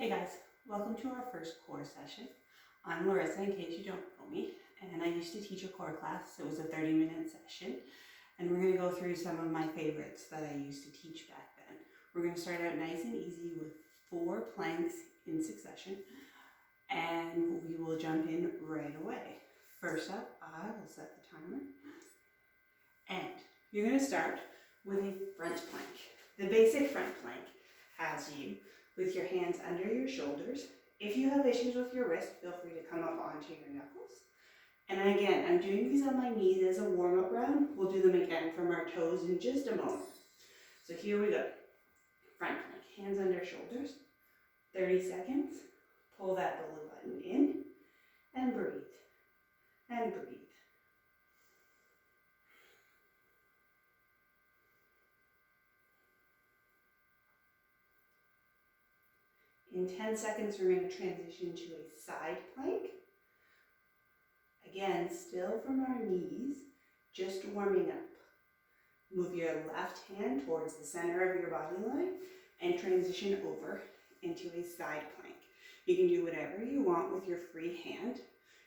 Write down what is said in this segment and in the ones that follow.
Hey guys, welcome to our first core session. I'm Larissa, in case you don't know me, and I used to teach a core class. It was a 30-minute session, and we're going to go through some of my favorites that I used to teach back then. We're going to start out nice and easy with 4 planks in succession, and we will jump in right away. First up, I will set the timer, and you're going to start with a front plank. The basic front plank has you with your hands under your shoulders. If you have issues with your wrist, feel free to come up onto your knuckles. And again, I'm doing these on my knees as a warm-up round. We'll do them again from our toes in just a moment. So here we go. Front plank, hands under shoulders. 30 seconds. Pull that belly button in and breathe. And breathe. In 10 seconds, we're going to transition to a side plank. Again, still from our knees, just warming up. Move your left hand towards the center of your body line and transition over into a side plank. You can do whatever you want with your free hand.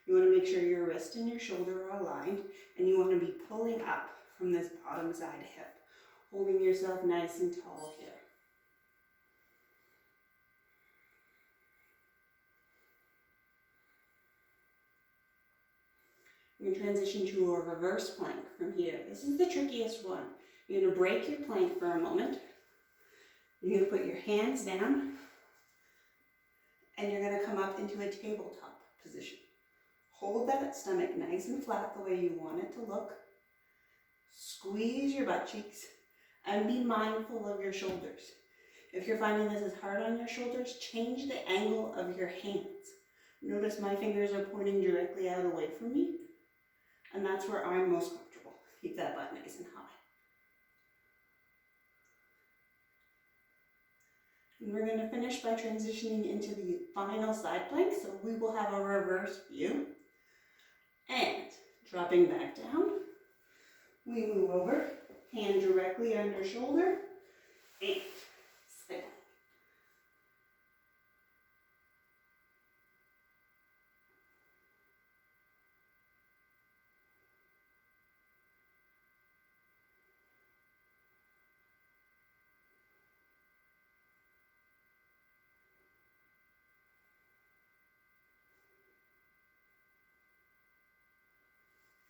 You want to make sure your wrist and your shoulder are aligned, and you want to be pulling up from this bottom side hip, holding yourself nice and tall here. We're going to transition to a reverse plank from here. This is the trickiest one. You're going to break your plank for a moment. You're going to put your hands down, and you're going to come up into a tabletop position. Hold that stomach nice and flat the way you want it to look. Squeeze your butt cheeks, and be mindful of your shoulders. If you're finding this is hard on your shoulders, change the angle of your hands. Notice my fingers are pointing directly out away from me. And that's where I'm most comfortable. Keep that butt nice and high. And we're going to finish by transitioning into the final side plank. So we will have a reverse view. And dropping back down, we move over, hand directly under shoulder, and spin.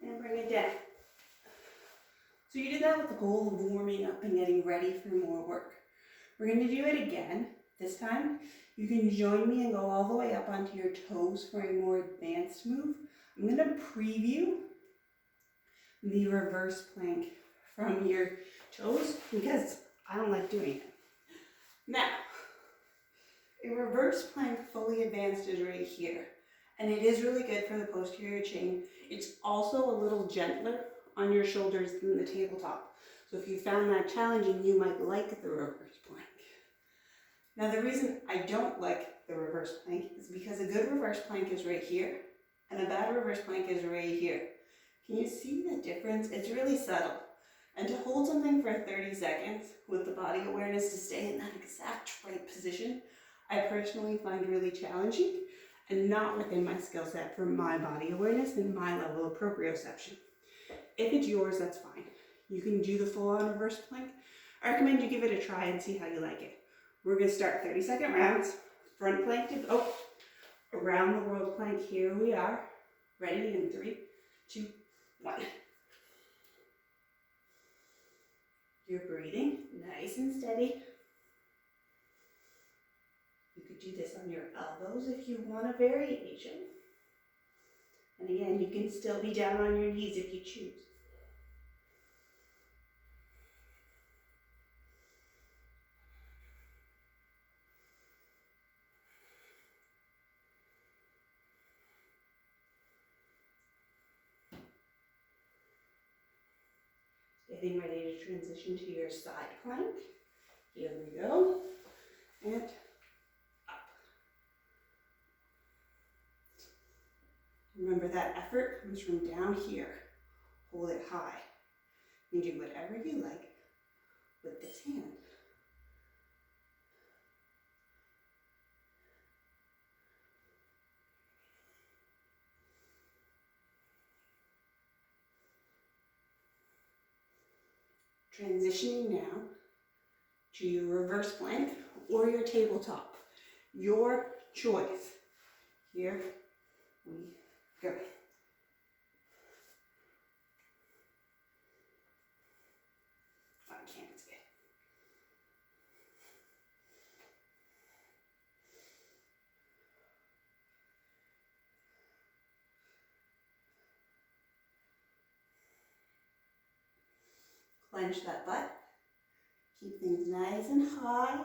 And bring it down. So you did that with the goal of warming up and getting ready for more work. We're going to do it again. This time, you can join me and go all the way up onto your toes for a more advanced move. I'm going to preview the reverse plank from your toes because I don't like doing it. Now, a reverse plank fully advanced is right here. And it is really good for the posterior chain. It's also a little gentler on your shoulders than the tabletop. So if you found that challenging, you might like the reverse plank. Now the reason I don't like the reverse plank is because a good reverse plank is right here and a bad reverse plank is right here. Can you see the difference? It's really subtle. And to hold something for 30 seconds with the body awareness to stay in that exact right position, I personally find really challenging and not within my skill set for my body awareness and my level of proprioception. If it's yours, that's fine. You can do the full-on reverse plank. I recommend you give it a try and see how you like it. We're going to start 30-second rounds. Front plank to around the world plank. Here we are. Ready in 3, 2, 1. You're breathing nice and steady. You could do this on your elbows if you want a variation. And again, you can still be down on your knees if you choose. Getting ready to transition to your side plank. Here we go. And up. Remember that effort comes from down here. Hold it high. You do whatever you like with this hand. Transitioning now to your reverse plank or your tabletop. Your choice. Here we go. I can't see it. Clench that butt. Keep things nice and high.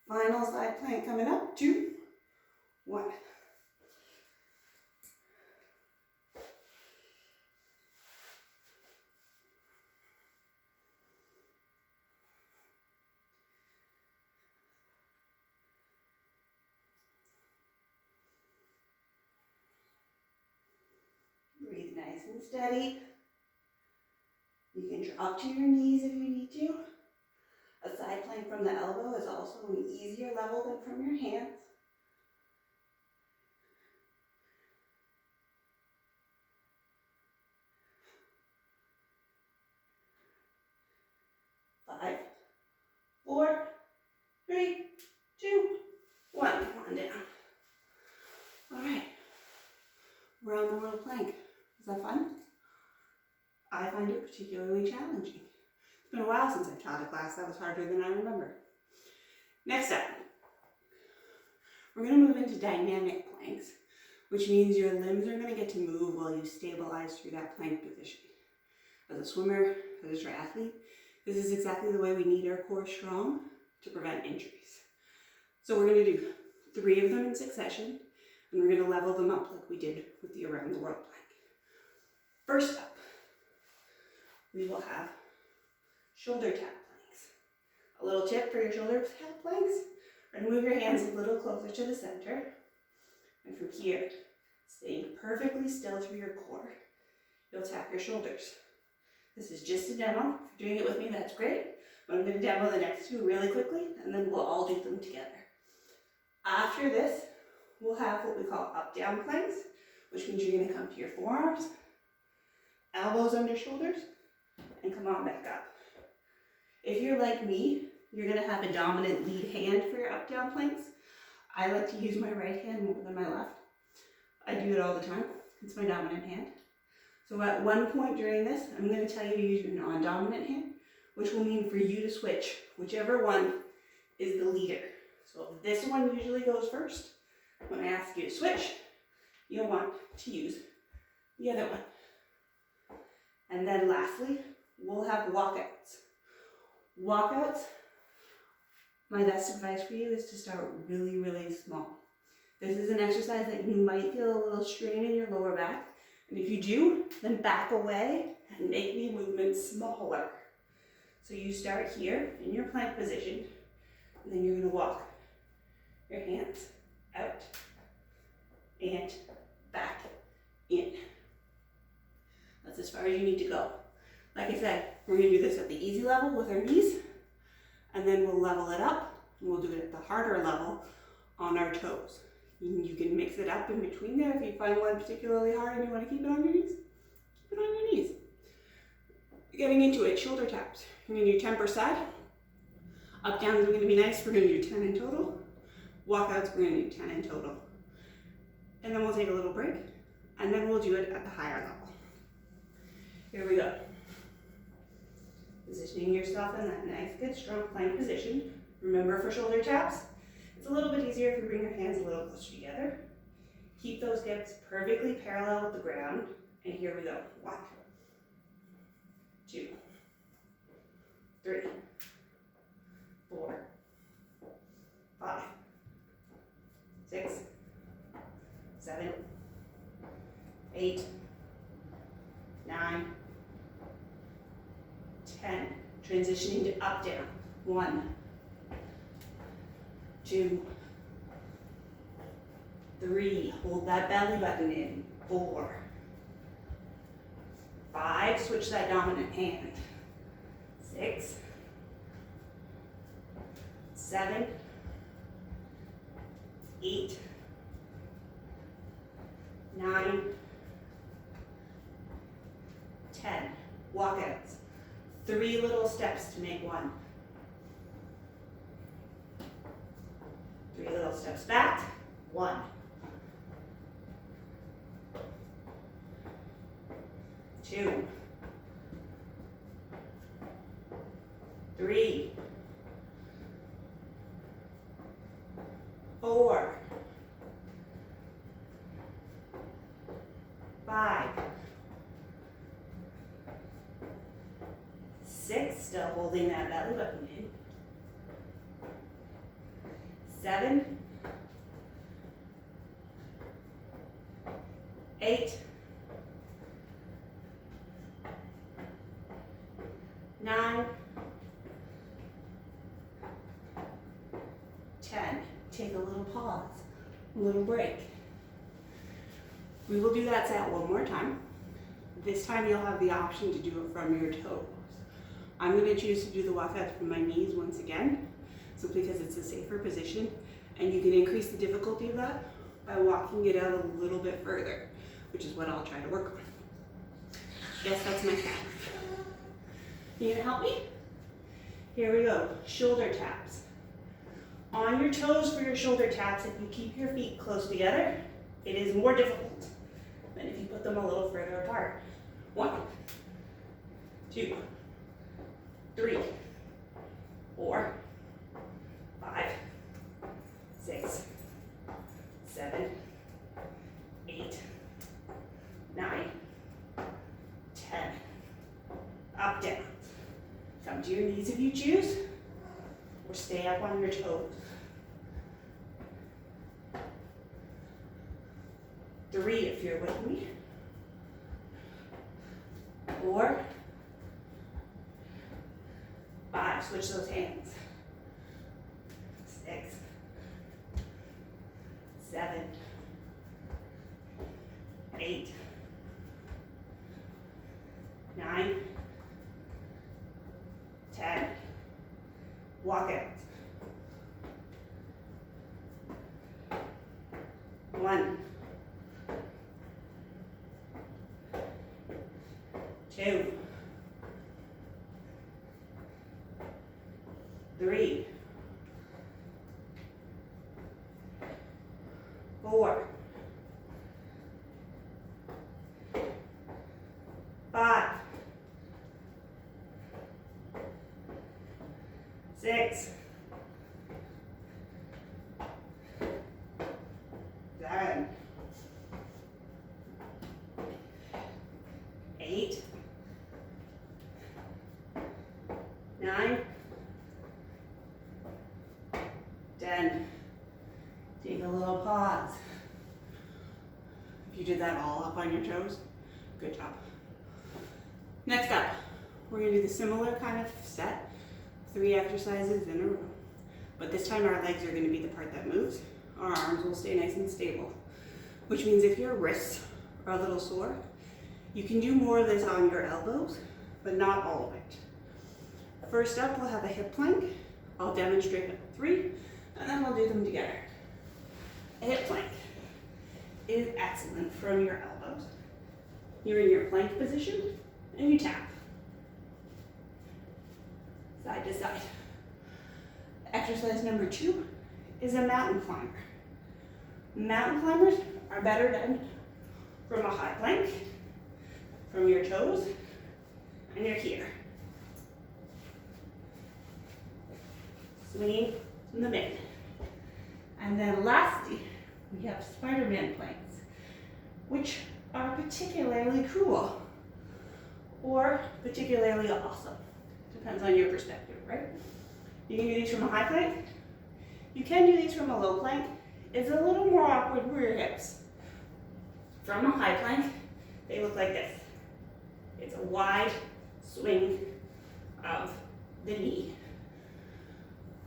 Final side plank coming up. 2, 1. Breathe nice and steady. You can drop to your knees if you need to. A side plank from the elbow is also an easier level than from your hands. Five, 4, 3, 2, 1. Come on down. All right. We're on the little plank. Is that fun? I find it particularly challenging. It's been a while since I've taught a class that was harder than I remember. Next up, we're going to move into dynamic planks, which means your limbs are going to get to move while you stabilize through that plank position. As a swimmer, as a triathlete, this is exactly the way we need our core strong to prevent injuries. So we're going to do 3 of them in succession, and we're going to level them up like we did with the around the world plank. First up, we will have shoulder tap planks. A little tip for your shoulder tap planks, and move your hands a little closer to the center. And from here, staying perfectly still through your core, you'll tap your shoulders. This is just a demo. If you're doing it with me, that's great. But I'm going to demo the next 2 really quickly, and then we'll all do them together. After this, we'll have what we call up-down planks, which means you're going to come to your forearms, elbows under shoulders, and come on back up. If you're like me, you're going to have a dominant lead hand for your up-down planks. I like to use my right hand more than my left. I do it all the time. It's my dominant hand. So at one point during this, I'm going to tell you to use your non-dominant hand, which will mean for you to switch whichever one is the leader. So if this one usually goes first, when I ask you to switch, you'll want to use the other one. And then lastly, we'll have walkouts. Walkouts, my best advice for you is to start really, really small. This is an exercise that you might feel a little strain in your lower back. And if you do, then back away and make the movement smaller. So you start here in your plank position, and then you're going to walk your hands out and back in. That's as far as you need to go. Like I said, we're going to do this at the easy level with our knees, and then we'll level it up, and we'll do it at the harder level on our toes. You can mix it up in between there if you find one particularly hard and you want to keep it on your knees. Keep it on your knees. Getting into it, shoulder taps. You're going to do 10 per side. Up downs are going to be nice. We're going to do 10 in total. Walkouts, we're going to do 10 in total. And then we'll take a little break, and then we'll do it at the higher level. Here we go. Positioning yourself in that nice, good, strong plank position. Remember, for shoulder taps, it's a little bit easier if you bring your hands a little closer together. Keep those hips perfectly parallel with the ground. And here we go. 1, 2, 3, 4, 5, 6, 7, 8, 9, 10. Transitioning to up, down. 1, 2, 3. Hold that belly button in. 4, 5. Switch that dominant hand. 6, 7, 8, 9, 10. walkouts. 3 little steps to make one. 3 little steps back, 1. 2. 3. 4. 5. 6, still holding that belly button in. 7. 8. 9. 10. Take a little pause, a little break. We will do that set one more time. This time you'll have the option to do it from your toes. I'm going to choose to do the walkout from my knees once again, simply because it's a safer position, and you can increase the difficulty of that by walking it out a little bit further, which is what I'll try to work on. Yes, that's my cat. You gonna help me? Here we go, shoulder taps. On your toes for your shoulder taps, if you keep your feet close together, it is more difficult than if you put them a little further apart. 1, 2, 3, 4, 5, 6, 7, 8, 9, 10. Up, down. Come to your knees if you choose, or stay up on your toes. 3 if you're with me. 4, 5, switch those hands. 6, 7, 8, 9, 10. Walk out. 1, 2, 3, 4, 5, 6, 7, 8, 9, 10. Take a little pause. If you did that all up on your toes, good job. Next up, we're going to do the similar kind of set, 3 exercises in a row. But this time our legs are going to be the part that moves. Our arms will stay nice and stable, which means if your wrists are a little sore, you can do more of this on your elbows, but not all of it. First up, we'll have a hip plank. I'll demonstrate at 3, and then we'll do them together. A hip plank is excellent from your elbows. You're in your plank position, and you tap. Side to side. Exercise number 2 is a mountain climber. Mountain climbers are better done from a high plank, from your toes, and you're here. Swinging in the mid. And then lastly, we have Spider-Man planks, which are particularly cool or particularly awesome. Depends on your perspective, right? You can do these from a high plank. You can do these from a low plank. It's a little more awkward for your hips. From a high plank, they look like this. It's a wide swing of the knee.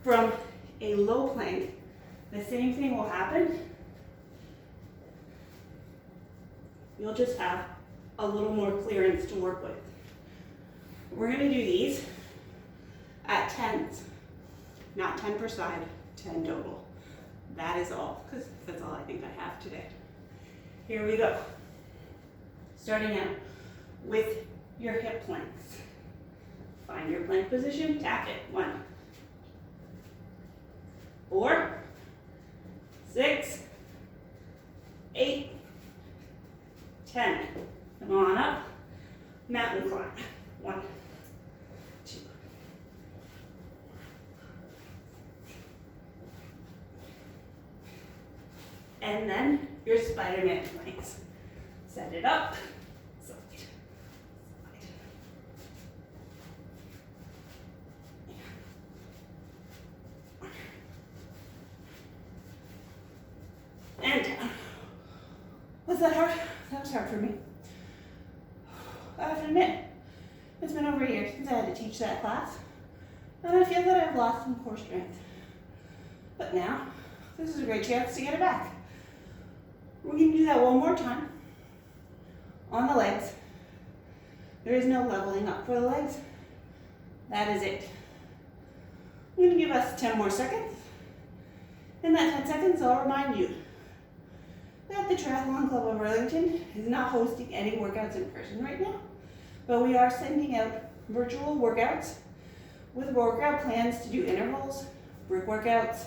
From a low plank, the same thing will happen. You'll just have a little more clearance to work with. We're going to do these at 10s, not 10 per side, 10 total. That is all, because that's all I think I have today. Here we go. Starting out with your hip planks. Find your plank position, tap it. 1, 4, 6, 8, 10. Come on up, mountain climb. 1, 2. And then your Spider-Man planks. Set it up, slide, slide. And down. Was that hard? That was hard for me. I have to admit, it's been over a year since I had to teach that class, and I feel that I've lost some core strength. But now, this is a great chance to get it back. We're going to do that one more time on the legs. There is no leveling up for the legs. That is it. I'm going to give us 10 more seconds. In that 10 seconds, I'll remind you that the Triathlon Club of Burlington is not hosting any workouts in person right now, but we are sending out virtual workouts with workout plans to do intervals, brick workouts,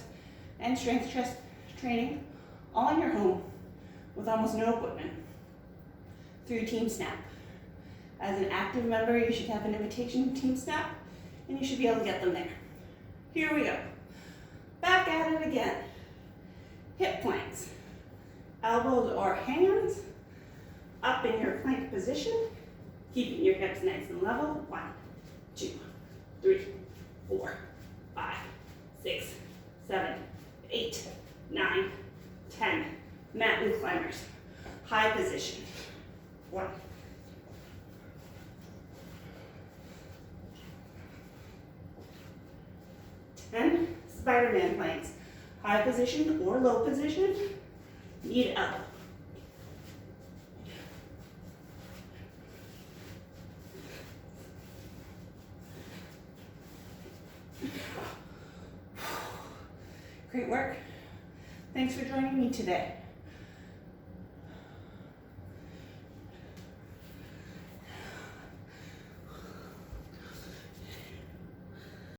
and strength chest training all in your home with almost no equipment through TeamSnap. As an active member, you should have an invitation to TeamSnap, and you should be able to get them there. Here we go. Back at it again. Hip planks. Elbows or hands up in your plank position, keeping your hips nice and level. 1, 2, 3, 4, 5, 6, 7, 8, 9, 10. Mountain climbers. High position. 1. 10. Spider-Man planks. High position or low position. Knee to elbow. Great work. Thanks for joining me today.